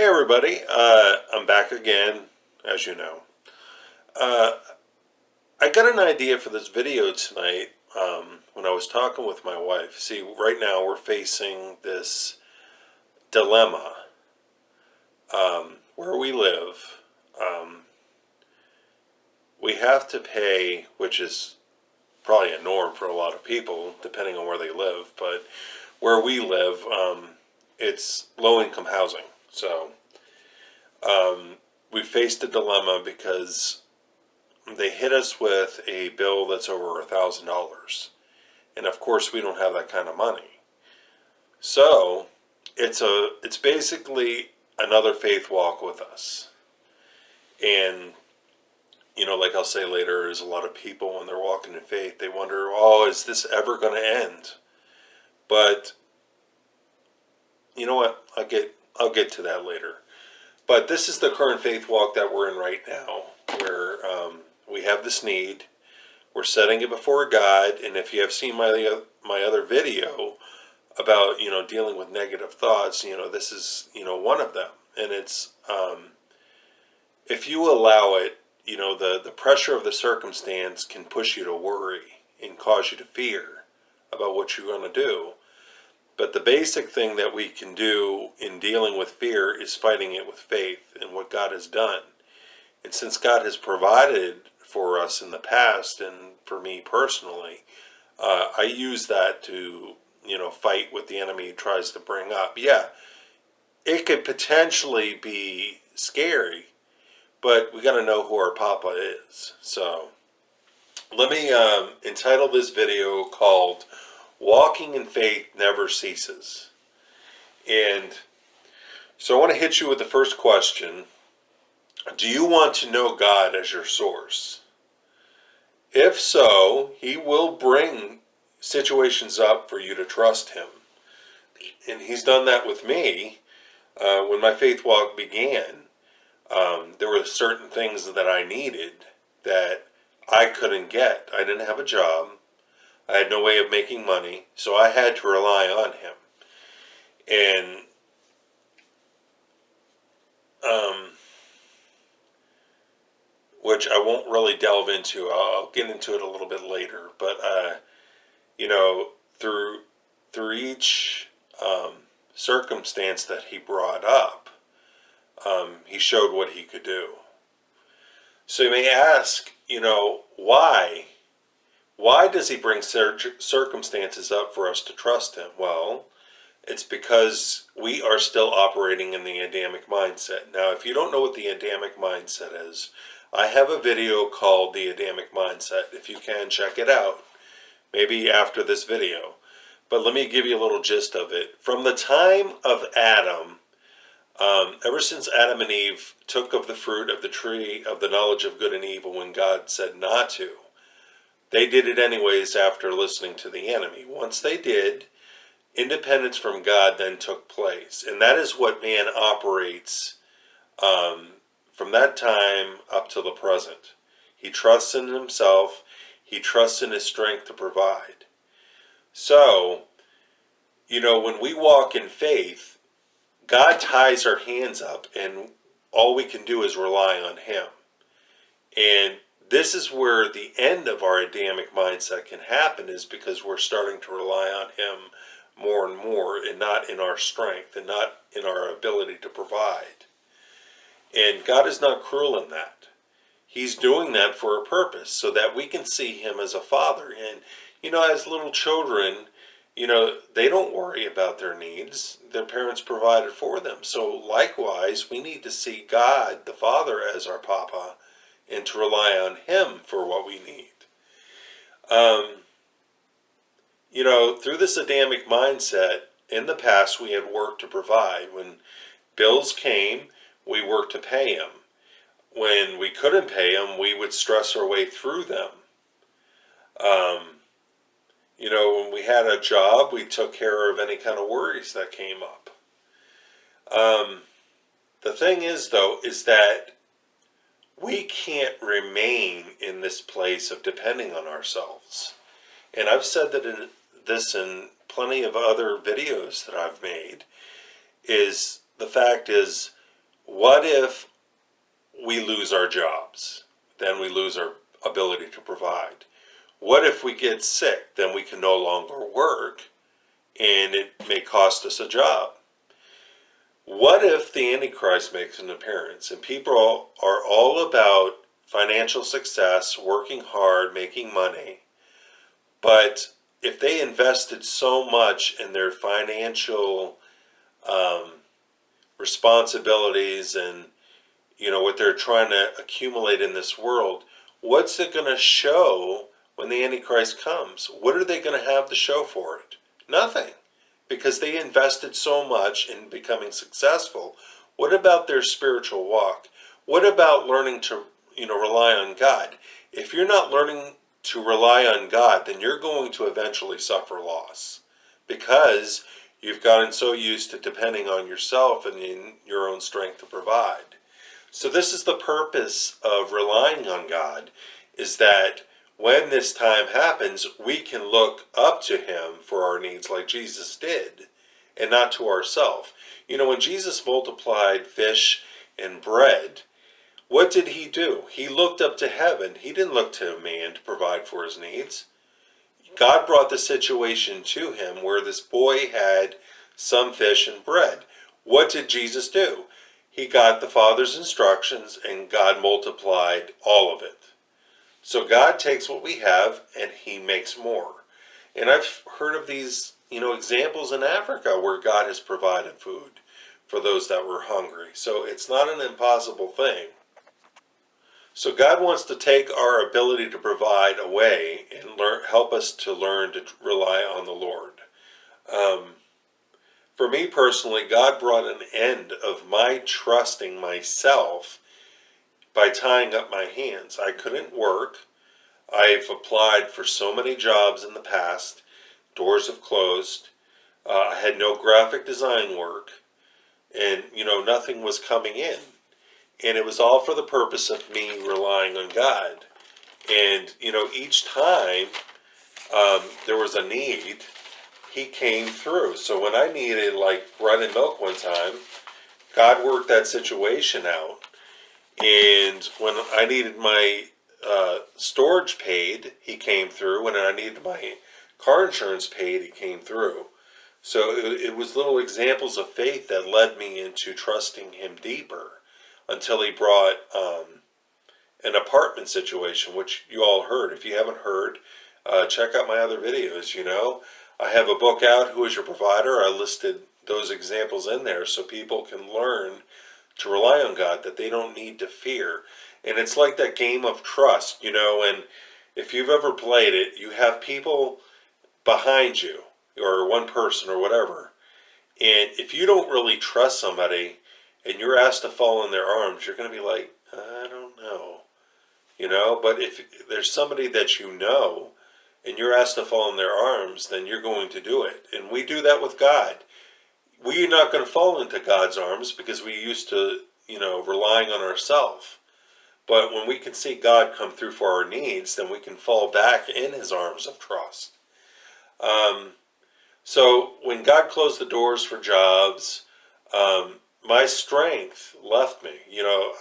Hey everybody, I'm back again, as you know. Uh, I got an idea for this video tonight when I was talking with my wife. See, right now we're facing this dilemma where we live. Um, we have to pay, which is probably a norm for a lot of people, depending on where they live, but where we live, it's low-income housing. So we faced a dilemma because they hit us with a bill that's over $1,000, and of course we don't have that kind of money. So it's basically another faith walk with us. And like I'll say later, there's a lot of people when they're walking in faith, they wonder, oh, is this ever going to end? But you know what? I'll get to that later. But this is the current faith walk that we're in right now, where we have this need. We're setting it before God, and if you have seen my other video about dealing with negative thoughts, this is one of them, and it's if you allow it, the pressure of the circumstance can push you to worry and cause you to fear about what you're going to do. But the basic thing that we can do in dealing with fear is fighting it with faith in what God has done. And since God has provided for us in the past, and for me personally, I use that to, fight what the enemy tries to bring up. Yeah, it could potentially be scary, but we got to know who our Papa is. So let me entitle this video called Walking in Faith Never Ceases. And so I want to hit you with the first question. Do you want to know God as your source? If so, He will bring situations up for you to trust Him. And He's done that with me. When my faith walk began, there were certain things that I needed that I couldn't get. I didn't have a job. I had no way of making money, so I had to rely on Him. And which I won't really delve into. I'll get into it a little bit later. But through each circumstance that He brought up, He showed what He could do. So you may ask, why? Why does He bring circumstances up for us to trust Him? Well, it's because we are still operating in the Adamic mindset. Now, if you don't know what the Adamic mindset is, I have a video called The Adamic Mindset. If you can, check it out, maybe after this video. But let me give you a little gist of it. From the time of Adam, ever since Adam and Eve took of the fruit of the tree of the knowledge of good and evil when God said not to, they did it anyways after listening to the enemy. Once they did, independence from God then took place. And that is what man operates from that time up to the present. He trusts in himself. He trusts in his strength to provide. So, when we walk in faith, God ties our hands up, and all we can do is rely on Him. And this is where the end of our Adamic mindset can happen, is because we're starting to rely on Him more and more, and not in our strength, and not in our ability to provide. And God is not cruel in that. He's doing that for a purpose, so that we can see Him as a Father. And, as little children, they don't worry about their needs. Their parents provided for them. So likewise, we need to see God, the Father, as our Papa, and to rely on Him for what we need. Through this Adamic mindset, in the past we had work to provide. When bills came, we worked to pay them. When we couldn't pay them, we would stress our way through them. When we had a job, we took care of any kind of worries that came up. The thing is, though, is that we can't remain in this place of depending on ourselves. And I've said that this in plenty of other videos that I've made, is the fact is what if we lose our jobs? Then we lose our ability to provide. What if we get sick? Then we can no longer work, and it may cost us a job. What if the Antichrist makes an appearance and people are all about financial success, working hard, making money, but if they invested so much in their financial responsibilities and what they're trying to accumulate in this world, what's it going to show when the Antichrist comes? What are they going to have to show for it? Nothing. Because they invested so much in becoming successful. What about their spiritual walk? What about learning to, rely on God? If you're not learning to rely on God, then you're going to eventually suffer loss. Because you've gotten so used to depending on yourself and in your own strength to provide. So this is the purpose of relying on God, is that when this time happens, we can look up to him for our needs like Jesus did, and not to ourselves. When Jesus multiplied fish and bread, what did he do? He looked up to heaven. He didn't look to man to provide for his needs. God brought the situation to him where this boy had some fish and bread. What did Jesus do? He got the Father's instructions, and God multiplied all of it. So God takes what we have and he makes more. And I've heard of these, examples in Africa where God has provided food for those that were hungry. So it's not an impossible thing. So God wants to take our ability to provide away and help us to learn to rely on the Lord. For me personally, God brought an end of my trusting myself by tying up my hands. I couldn't work. I've applied for so many jobs in the past. Doors have closed. I had no graphic design work. And, nothing was coming in. And it was all for the purpose of me relying on God. And, each time there was a need, he came through. So when I needed bread and milk one time, God worked that situation out. And when I needed my storage paid, he came through. When I needed my car insurance paid, he came through. So it was little examples of faith that led me into trusting him deeper until he brought an apartment situation, which you all heard. If you haven't heard, check out my other videos. I have a book out, Who is Your Provider? I listed those examples in there so people can learn to rely on God, that they don't need to fear. And it's like that game of trust, and if you've ever played it, you have people behind you, or one person or whatever, and if you don't really trust somebody and you're asked to fall in their arms, you're going to be like, I don't know, but if there's somebody that and you're asked to fall in their arms, then you're going to do it. And we do that with God. We're not going to fall into God's arms because we used to, relying on ourselves. But when we can see God come through for our needs, then we can fall back in his arms of trust. So when God closed the doors for jobs, my strength left me.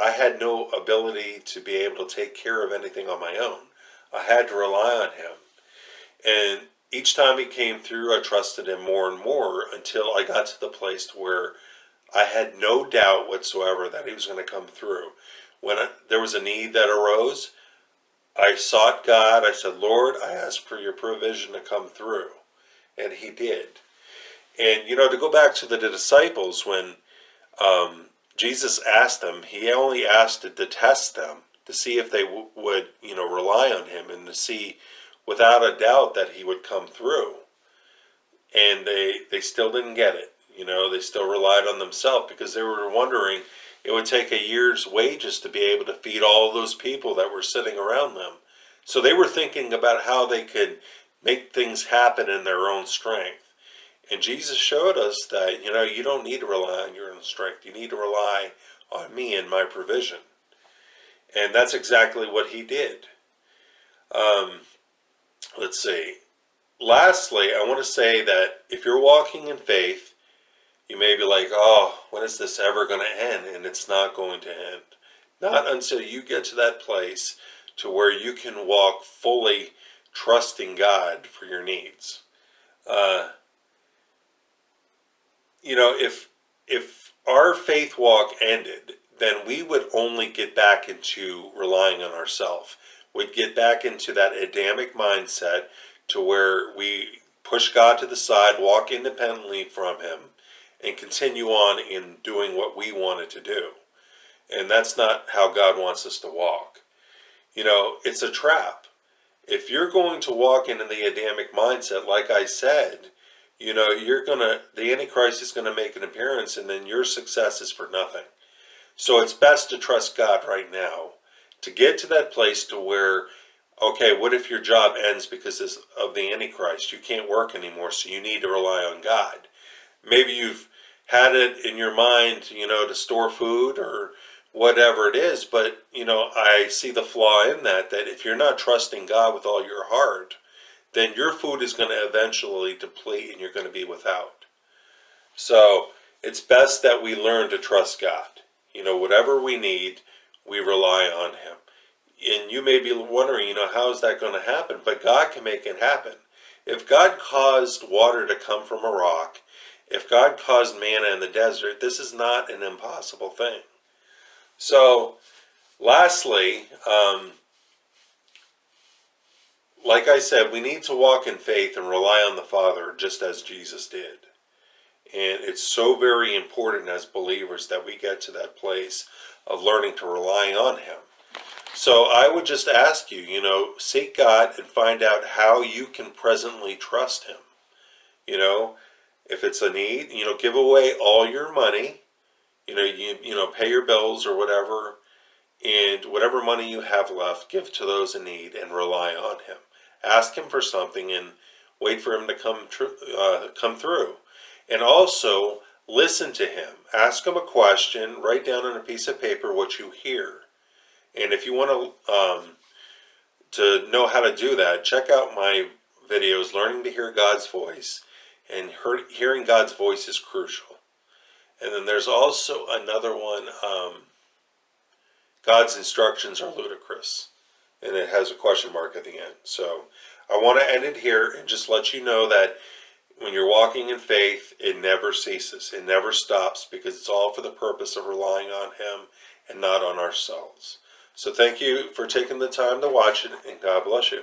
I had no ability to be able to take care of anything on my own. I had to rely on him. And each time he came through, I trusted him more and more until I got to the place where I had no doubt whatsoever that he was going to come through. When there was a need that arose, I sought God. I said, Lord, I ask for your provision to come through. And he did. And, to go back to the disciples, when Jesus asked them, he only asked to test them to see if they would, rely on him and to see without a doubt that he would come through. And they still didn't get it. They still relied on themselves because they were wondering it would take a year's wages to be able to feed all those people that were sitting around them. So they were thinking about how they could make things happen in their own strength. And Jesus showed us that, you don't need to rely on your own strength. You need to rely on me and my provision. And that's exactly what he did. Let's see. Lastly, I want to say that if you're walking in faith, You may be like, oh, when is this ever going to end? And it's not going to end. Not until you get to that place to where you can walk fully trusting God for your needs. Uh, if our faith walk ended, then we would only get back into relying on ourselves. We'd get back into that Adamic mindset to where we push God to the side, walk independently from Him, and continue on in doing what we wanted to do. And that's not how God wants us to walk. It's a trap. If you're going to walk into the Adamic mindset, like I said, the Antichrist is going to make an appearance, and then your success is for nothing. So it's best to trust God right now to get to that place to where, okay, what if your job ends because of the Antichrist? You can't work anymore, so you need to rely on God. Maybe you've had it in your mind, to store food or whatever it is, but, I see the flaw in that if you're not trusting God with all your heart, then your food is going to eventually deplete and you're going to be without. So it's best that we learn to trust God. Whatever we need, we rely on Him. And you may be wondering, how is that going to happen? But God can make it happen. If God caused water to come from a rock, if God caused manna in the desert, this is not an impossible thing. So, lastly, like I said, we need to walk in faith and rely on the Father just as Jesus did. And it's so very important as believers that we get to that place of learning to rely on Him. So I would just ask you, seek God and find out how you can presently trust Him. If it's a need, give away all your money, pay your bills or whatever, and whatever money you have left, give to those in need and rely on Him. Ask Him for something and wait for Him to come through. And also, listen to Him. Ask Him a question. Write down on a piece of paper what you hear. And if you want to know how to do that, check out my videos, Learning to Hear God's Voice. And hearing God's voice is crucial. And then there's also another one, God's instructions are ludicrous. And it has a question mark at the end. So I want to end it here and just let you know that when you're walking in faith, it never ceases. It never stops, because it's all for the purpose of relying on Him and not on ourselves. So thank you for taking the time to watch it, and God bless you.